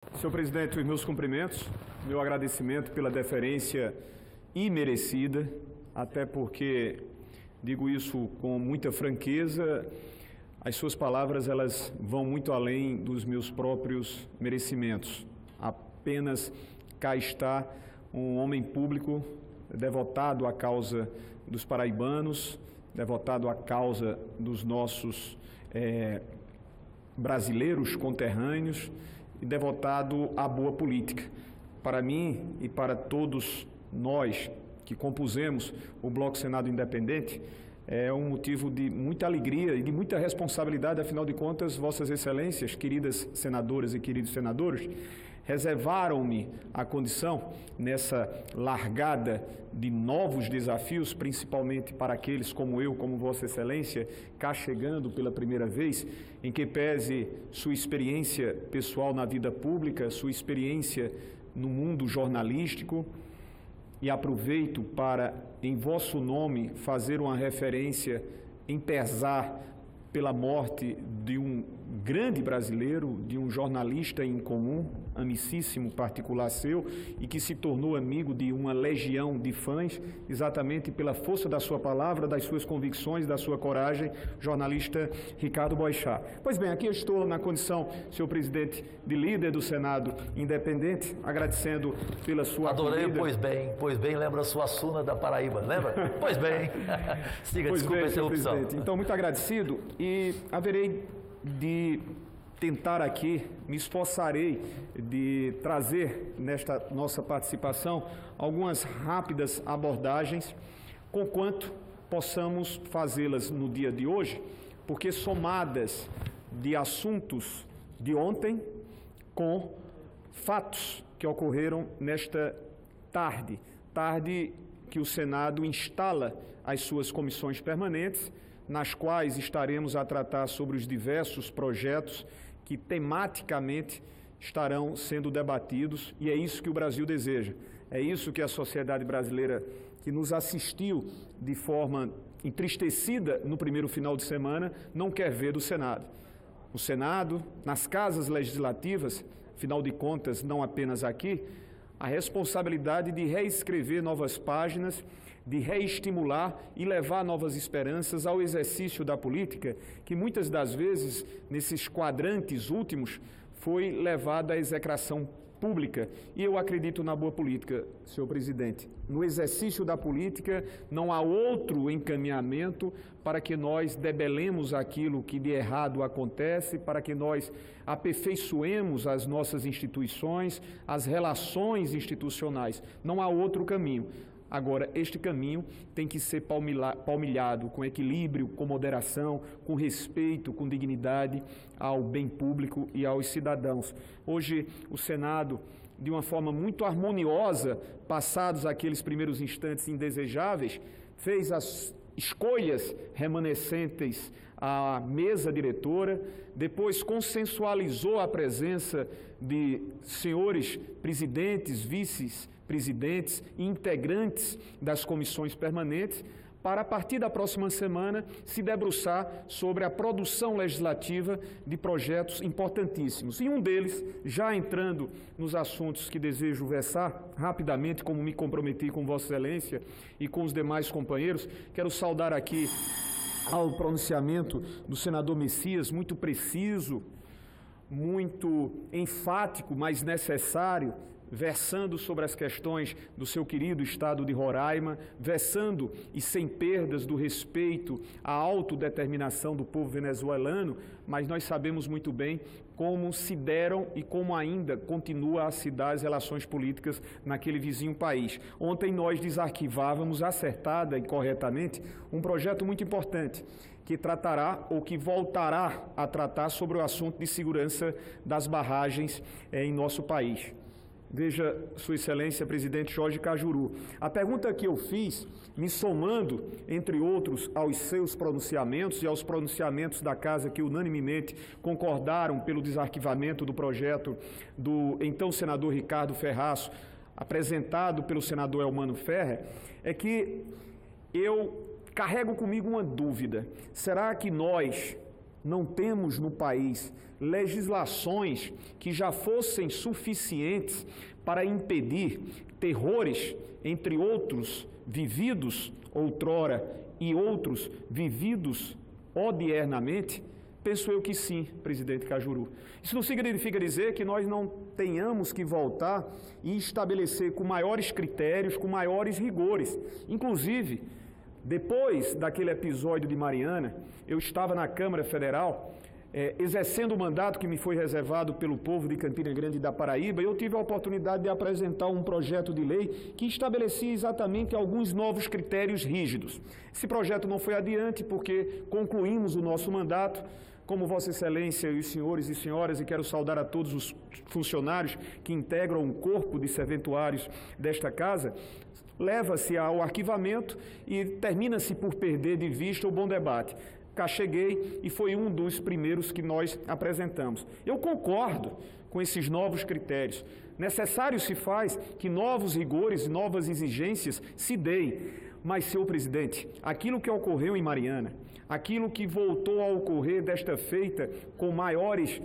Senhor presidente, os meus cumprimentos, meu agradecimento pela deferência imerecida, até porque, digo isso com muita franqueza, as suas palavras elas vão muito além dos meus próprios merecimentos. Apenas cá está um homem público devotado à causa dos paraibanos, devotado à causa dos nossos brasileiros conterrâneos e devotado à boa política. Para mim e para todos nós que compusemos o Bloco Senado Independente, é um motivo de muita alegria e de muita responsabilidade, afinal de contas, Vossas Excelências, queridas senadoras e queridos senadores, reservaram-me a condição nessa largada de novos desafios, principalmente para aqueles como eu, como Vossa Excelência, cá chegando pela primeira vez, em que pese sua experiência pessoal na vida pública, sua experiência no mundo jornalístico, e aproveito para, em vosso nome, fazer uma referência em pesar pela morte de um grande brasileiro, de um jornalista em comum, amicíssimo particular seu, e que se tornou amigo de uma legião de fãs, exatamente pela força da sua palavra, das suas convicções, da sua coragem, jornalista Ricardo Boechat. Pois bem, aqui eu estou na condição, senhor presidente, de líder do Senado Independente, agradecendo pela sua Adorei, acolhida. Pois bem, lembra a sua Suna da Paraíba, lembra? Pois bem. Siga, pois desculpa bem, a interrupção. presidente. Então, muito agradecido e haverei de tentar aqui, me esforçarei de trazer nesta nossa participação algumas rápidas abordagens, conquanto possamos fazê-las no dia de hoje, porque somadas de assuntos de ontem com fatos que ocorreram nesta tarde que o Senado instala as suas comissões permanentes, nas quais estaremos a tratar sobre os diversos projetos que tematicamente estarão sendo debatidos, e é isso que o Brasil deseja. É isso que a sociedade brasileira, que nos assistiu de forma entristecida no primeiro final de semana, não quer ver do Senado. O Senado, nas casas legislativas, afinal de contas, não apenas aqui, a responsabilidade de reescrever novas páginas, de reestimular e levar novas esperanças ao exercício da política, que muitas das vezes, nesses quadrantes últimos, foi levada à execração pública. E eu acredito na boa política, senhor presidente. No exercício da política não há outro encaminhamento para que nós debelemos aquilo que de errado acontece, para que nós aperfeiçoemos as nossas instituições, as relações institucionais. Não há outro caminho. Agora, este caminho tem que ser palmilhado com equilíbrio, com moderação, com respeito, com dignidade ao bem público e aos cidadãos. Hoje, o Senado, de uma forma muito harmoniosa, passados aqueles primeiros instantes indesejáveis, fez as escolhas remanescentes à mesa diretora, depois consensualizou a presença de senhores presidentes, vice-presidentes e integrantes das comissões permanentes, para, a partir da próxima semana, se debruçar sobre a produção legislativa de projetos importantíssimos. E um deles, já entrando nos assuntos que desejo versar rapidamente, como me comprometi com Vossa Excelência e com os demais companheiros, quero saudar aqui ao pronunciamento do senador Messias, muito preciso, muito enfático, mas necessário, versando sobre as questões do seu querido estado de Roraima, versando e sem perdas do respeito à autodeterminação do povo venezuelano, mas nós sabemos muito bem como se deram e como ainda continua a se dar as relações políticas naquele vizinho país. Ontem nós desarquivávamos acertada e corretamente um projeto muito importante, que tratará ou que voltará a tratar sobre o assunto de segurança das barragens em nosso país. Veja, Sua Excelência, presidente Jorge Cajuru, a pergunta que eu fiz, me somando, entre outros, aos seus pronunciamentos e aos pronunciamentos da Casa que unanimemente concordaram pelo desarquivamento do projeto do então senador Ricardo Ferraço, apresentado pelo senador Elmano Ferrer, é que eu carrego comigo uma dúvida. Será que nós, não temos no país legislações que já fossem suficientes para impedir terrores, entre outros vividos outrora e outros vividos odiernamente? Penso eu que sim, presidente Cajuru. Isso não significa dizer que nós não tenhamos que voltar e estabelecer com maiores critérios, com maiores rigores. Inclusive, depois daquele episódio de Mariana, eu estava na Câmara Federal, exercendo o mandato que me foi reservado pelo povo de Campina Grande e da Paraíba, eu tive a oportunidade de apresentar um projeto de lei que estabelecia exatamente alguns novos critérios rígidos. Esse projeto não foi adiante porque concluímos o nosso mandato. Como Vossa Excelência e os senhores e senhoras, e quero saudar a todos os funcionários que integram o corpo de serventuários desta casa, leva-se ao arquivamento e termina-se por perder de vista o bom debate. Cá cheguei e foi um dos primeiros que nós apresentamos. Eu concordo com esses novos critérios. Necessário se faz que novos rigores, novas exigências se deem. Mas, senhor presidente, aquilo que ocorreu em Mariana, aquilo que voltou a ocorrer desta feita com maiores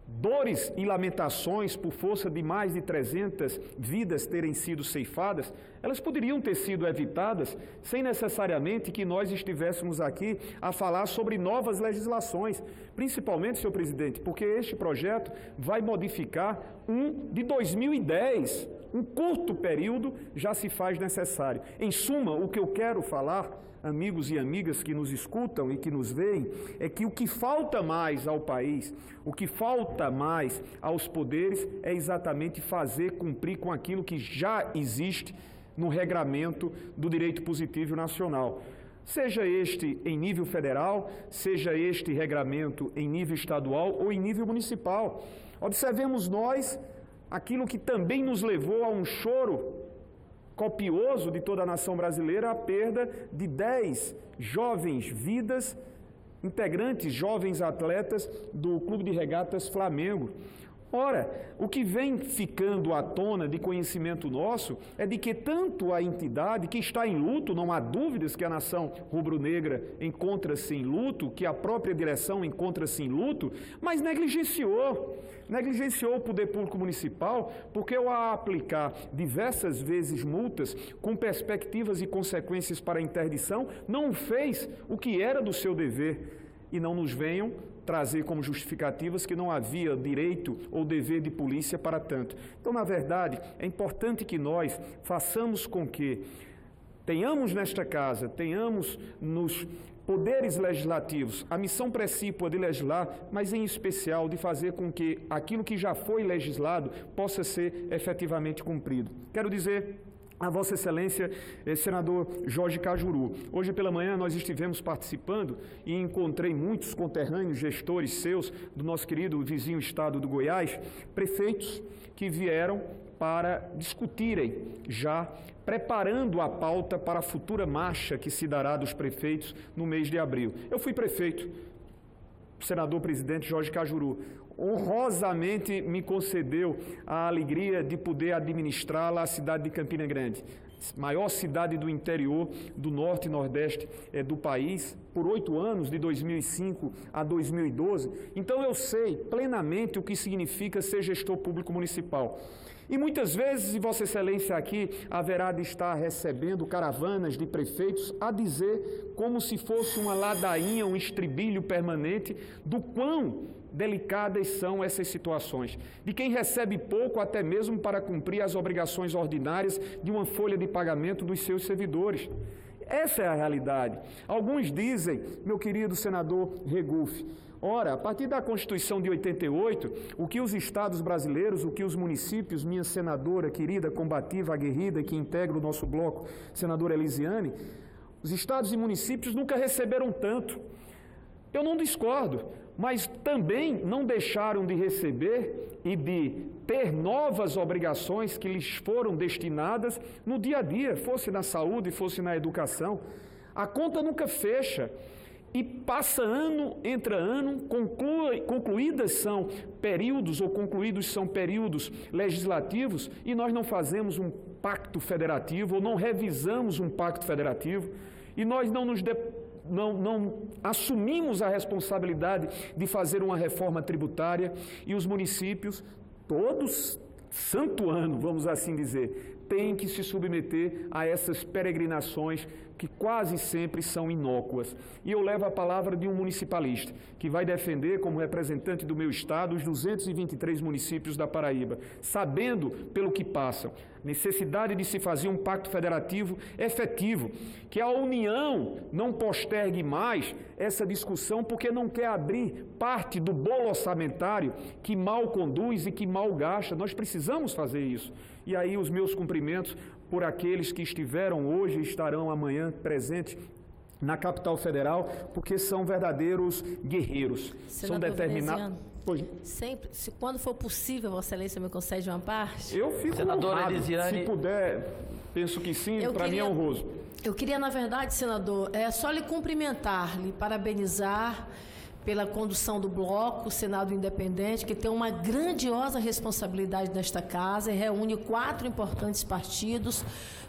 dores e lamentações por força de mais de 300 vidas terem sido ceifadas, elas poderiam ter sido evitadas sem necessariamente que nós estivéssemos aqui a falar sobre novas legislações, principalmente, senhor presidente, porque este projeto vai modificar um de 2010, um curto período já se faz necessário. Em suma, o que eu quero falar, amigos e amigas que nos escutam e que nos veem, é que o que falta mais ao país, o que falta mais aos poderes é exatamente fazer cumprir com aquilo que já existe no regramento do direito positivo nacional. Seja este em nível federal, seja este regramento em nível estadual ou em nível municipal. Observemos nós aquilo que também nos levou a um choro copioso de toda a nação brasileira, a perda de 10 jovens vidas, integrantes, jovens atletas do Clube de Regatas Flamengo. Ora, o que vem ficando à tona de conhecimento nosso é de que tanto a entidade que está em luto, não há dúvidas que a nação rubro-negra encontra-se em luto, que a própria direção encontra-se em luto, mas negligenciou o poder público municipal, porque ao aplicar diversas vezes multas com perspectivas e consequências para a interdição, não fez o que era do seu dever. E não nos venham trazer como justificativas que não havia direito ou dever de polícia para tanto. Então, na verdade, é importante que nós façamos com que tenhamos nesta casa, tenhamos nos poderes legislativos a missão precípua de legislar, mas em especial de fazer com que aquilo que já foi legislado possa ser efetivamente cumprido. Quero dizer a Vossa Excelência, senador Jorge Cajuru, hoje pela manhã nós estivemos participando e encontrei muitos conterrâneos, gestores seus, do nosso querido vizinho estado do Goiás, prefeitos que vieram para discutirem já, preparando a pauta para a futura marcha que se dará dos prefeitos no mês de abril. Eu fui prefeito, senador presidente Jorge Cajuru, honrosamente me concedeu a alegria de poder administrá-la a cidade de Campina Grande, maior cidade do interior, do norte e nordeste do país, por 8 anos, de 2005 a 2012. Então eu sei plenamente o que significa ser gestor público municipal. E muitas vezes, e Vossa Excelência aqui haverá de estar recebendo caravanas de prefeitos a dizer como se fosse uma ladainha, um estribilho permanente do quão delicadas são essas situações, de quem recebe pouco até mesmo para cumprir as obrigações ordinárias de uma folha de pagamento dos seus servidores. Essa é a realidade. Alguns dizem, meu querido senador Regufe, ora, a partir da Constituição de 88, o que os estados brasileiros, o que os municípios, minha senadora querida, combativa, aguerrida, que integra o nosso bloco, senadora Elisiane, os estados e municípios nunca receberam tanto. Eu não discordo, mas também não deixaram de receber e de ter novas obrigações que lhes foram destinadas no dia a dia, fosse na saúde, fosse na educação. A conta nunca fecha e passa ano, entra ano, concluídos são períodos legislativos e nós não fazemos um pacto federativo ou não revisamos um pacto federativo e nós não nos não assumimos a responsabilidade de fazer uma reforma tributária e os municípios, todos, santo ano, vamos assim dizer, têm que se submeter a essas peregrinações que quase sempre são inócuas. E eu levo a palavra de um municipalista, que vai defender, como representante do meu estado, os 223 municípios da Paraíba, sabendo pelo que passam, necessidade de se fazer um pacto federativo efetivo, que a União não postergue mais essa discussão, porque não quer abrir parte do bolo orçamentário que mal conduz e que mal gasta. Nós precisamos fazer isso. E aí os meus cumprimentos por aqueles que estiveram hoje e estarão amanhã presentes na capital federal, porque são verdadeiros guerreiros. Senador são determinados. Sempre, quando for possível, Vossa Excelência me concede uma parte? Eu fico Senadora honrado. Elisiane... Se puder, penso que sim, para mim é honroso. Eu queria, na verdade, senador, só lhe cumprimentar, lhe parabenizar pela condução do bloco, o Senado Independente, que tem uma grandiosa responsabilidade nesta casa e reúne 4 importantes partidos.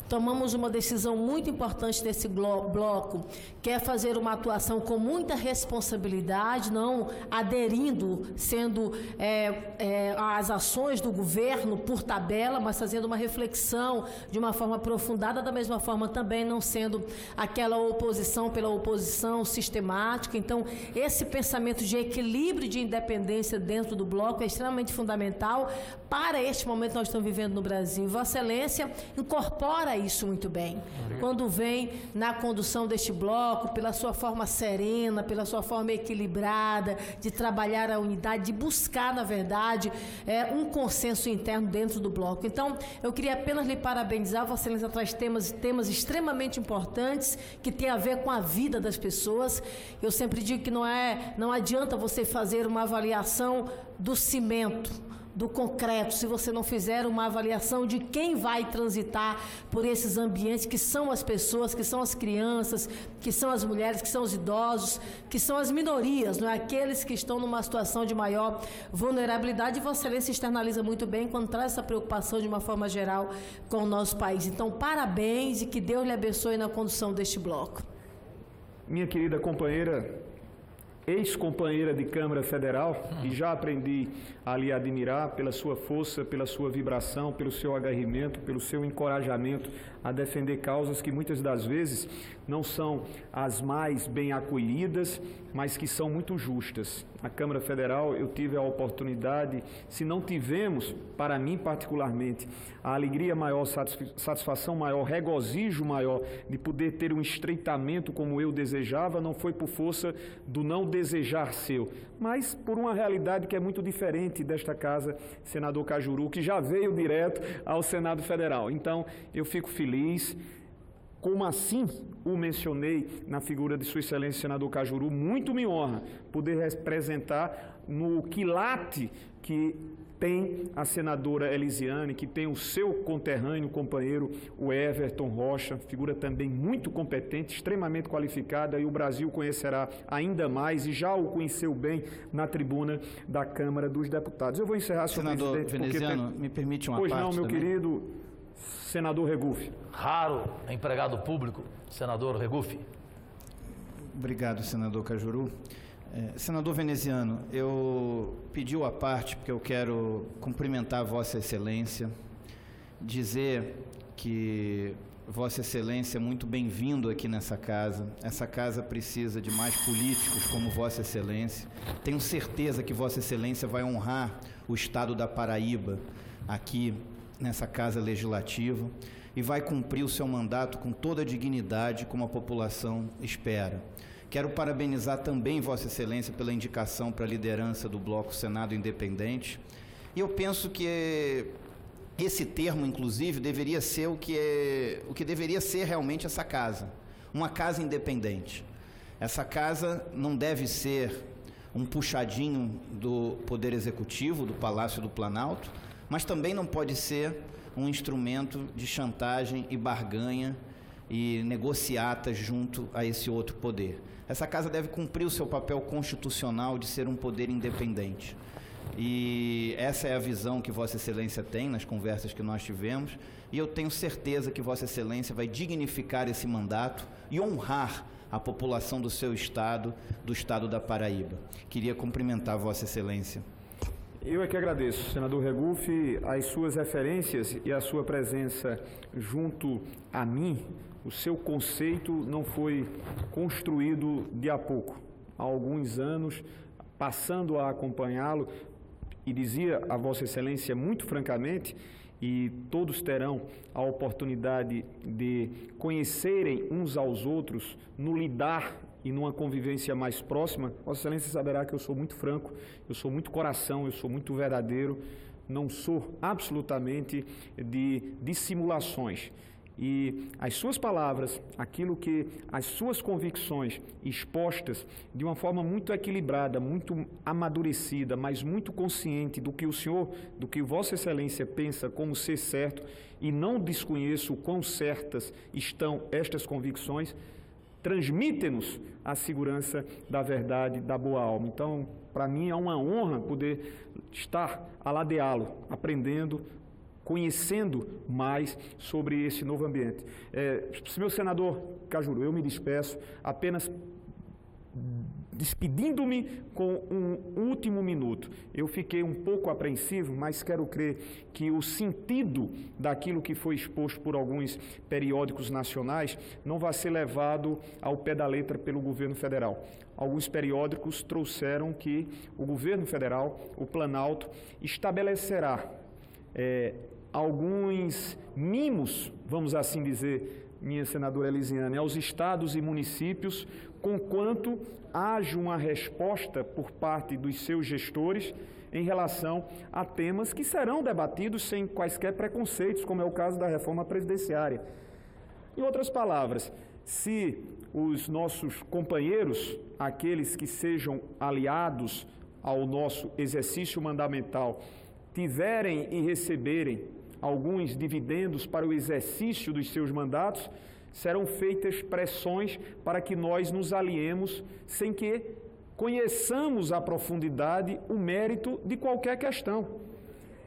Tomamos uma decisão muito importante nesse bloco, que é fazer uma atuação com muita responsabilidade, não aderindo, sendo às ações do governo por tabela, mas fazendo uma reflexão de uma forma aprofundada, da mesma forma também não sendo aquela oposição pela oposição sistemática. Então, esse pensamento de equilíbrio e de independência dentro do bloco é extremamente fundamental para este momento que nós estamos vivendo no Brasil. Vossa Excelência incorpora isso muito bem. Quando vem na condução deste bloco, pela sua forma serena, pela sua forma equilibrada, de trabalhar a unidade, de buscar, na verdade, um consenso interno dentro do bloco. Então, eu queria apenas lhe parabenizar. Vossa Excelência traz temas extremamente importantes que têm a ver com a vida das pessoas. Eu sempre digo que não adianta você fazer uma avaliação do cimento, do concreto, se você não fizer uma avaliação de quem vai transitar por esses ambientes, que são as pessoas, que são as crianças, que são as mulheres, que são os idosos, que são as minorias, não é? Aqueles que estão numa situação de maior vulnerabilidade. E Vossa Excelência externaliza muito bem quando traz essa preocupação de uma forma geral com o nosso país. Então, parabéns e que Deus lhe abençoe na condução deste bloco. Minha querida companheira, ex-companheira de Câmara Federal, e já aprendi a lhe admirar pela sua força, pela sua vibração, pelo seu agarrimento, pelo seu encorajamento a defender causas que muitas das vezes não são as mais bem acolhidas, mas que são muito justas. Na Câmara Federal eu tive a oportunidade, se não tivemos, para mim particularmente, a alegria maior, satisfação maior, regozijo maior de poder ter um estreitamento como eu desejava, não foi por força do não desejar seu, mas por uma realidade que é muito diferente desta casa, senador Cajuru, que já veio direto ao Senado Federal. Então, eu fico feliz. Como assim o mencionei na figura de Sua Excelência, senador Cajuru, muito me honra poder representar no quilate que tem a senadora Elisiane, que tem o seu conterrâneo, companheiro, o Everton Rocha, figura também muito competente, extremamente qualificada, e o Brasil conhecerá ainda mais, e já o conheceu bem na tribuna da Câmara dos Deputados. Eu vou encerrar, senhor presidente. Senador Veneziano, me permite uma parte Pois não, meu também? querido senador Regufe. Raro empregado público, senador Regufe. Obrigado, senador Cajuru. Senador Veneziano, eu pedi a parte porque eu quero cumprimentar Vossa Excelência, dizer que Vossa Excelência é muito bem-vindo aqui nessa casa. Essa casa precisa de mais políticos como Vossa Excelência. Tenho certeza que Vossa Excelência vai honrar o Estado da Paraíba aqui nessa casa legislativa e vai cumprir o seu mandato com toda a dignidade como a população espera. Quero parabenizar também Vossa Excelência pela indicação para a liderança do Bloco Senado Independente. E eu penso que esse termo, inclusive, deveria ser o que deveria ser realmente essa casa. Uma casa independente. Essa casa não deve ser um puxadinho do Poder Executivo, do Palácio do Planalto, mas também não pode ser um instrumento de chantagem e barganha e negociata junto a esse outro poder. Essa casa deve cumprir o seu papel constitucional de ser um poder independente. E essa é a visão que Vossa Excelência tem nas conversas que nós tivemos, e eu tenho certeza que Vossa Excelência vai dignificar esse mandato e honrar a população do seu estado, do estado da Paraíba. Queria cumprimentar Vossa Excelência. Eu é que agradeço, senador Regufe, as suas referências e a sua presença junto a mim. O seu conceito não foi construído de a pouco. Há alguns anos, passando a acompanhá-lo, e dizia a Vossa Excelência muito francamente, e todos terão a oportunidade de conhecerem uns aos outros no lidar e numa convivência mais próxima. Vossa Excelência saberá que eu sou muito franco, eu sou muito coração, eu sou muito verdadeiro, não sou absolutamente de dissimulações. E as suas palavras, aquilo que as suas convicções expostas de uma forma muito equilibrada, muito amadurecida, mas muito consciente do que o senhor, do que Vossa Excelência pensa como ser certo, e não desconheço o quão certas estão estas convicções, transmitem-nos a segurança da verdade, da boa alma. Então, para mim é uma honra poder estar a ladeá-lo, aprendendo, conhecendo mais sobre esse novo ambiente. Meu senador Cajuru, eu me despeço apenas despedindo-me com um último minuto. Eu fiquei um pouco apreensivo, mas quero crer que o sentido daquilo que foi exposto por alguns periódicos nacionais não vai ser levado ao pé da letra pelo governo federal. Alguns periódicos trouxeram que o governo federal, o Planalto, estabelecerá alguns mimos, vamos assim dizer, minha senadora Elisiane, aos estados e municípios, conquanto haja uma resposta por parte dos seus gestores em relação a temas que serão debatidos sem quaisquer preconceitos, como é o caso da reforma previdenciária. Em outras palavras, se os nossos companheiros, aqueles que sejam aliados ao nosso exercício mandamental, tiverem e receberem alguns dividendos para o exercício dos seus mandatos, serão feitas pressões para que nós nos aliemos sem que conheçamos à profundidade o mérito de qualquer questão.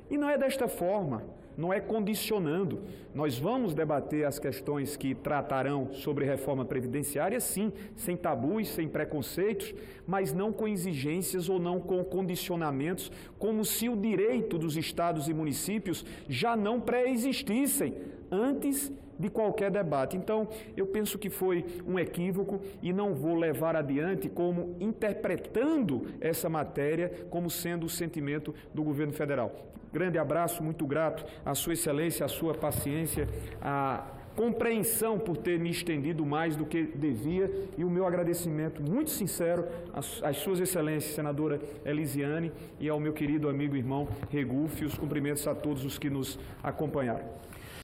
E não é desta forma, não é condicionando. Nós vamos debater as questões que tratarão sobre reforma previdenciária, sim, sem tabus, sem preconceitos, mas não com exigências ou não com condicionamentos, como se o direito dos estados e municípios já não pré-existissem antes de qualquer debate. Então, eu penso que foi um equívoco e não vou levar adiante como interpretando essa matéria como sendo o sentimento do governo federal. Grande abraço, muito grato à Sua Excelência, à sua paciência, à compreensão por ter me estendido mais do que devia, e o meu agradecimento muito sincero às Suas Excelências, senadora Elisiane, e ao meu querido amigo e irmão Regufe, e os cumprimentos a todos os que nos acompanharam.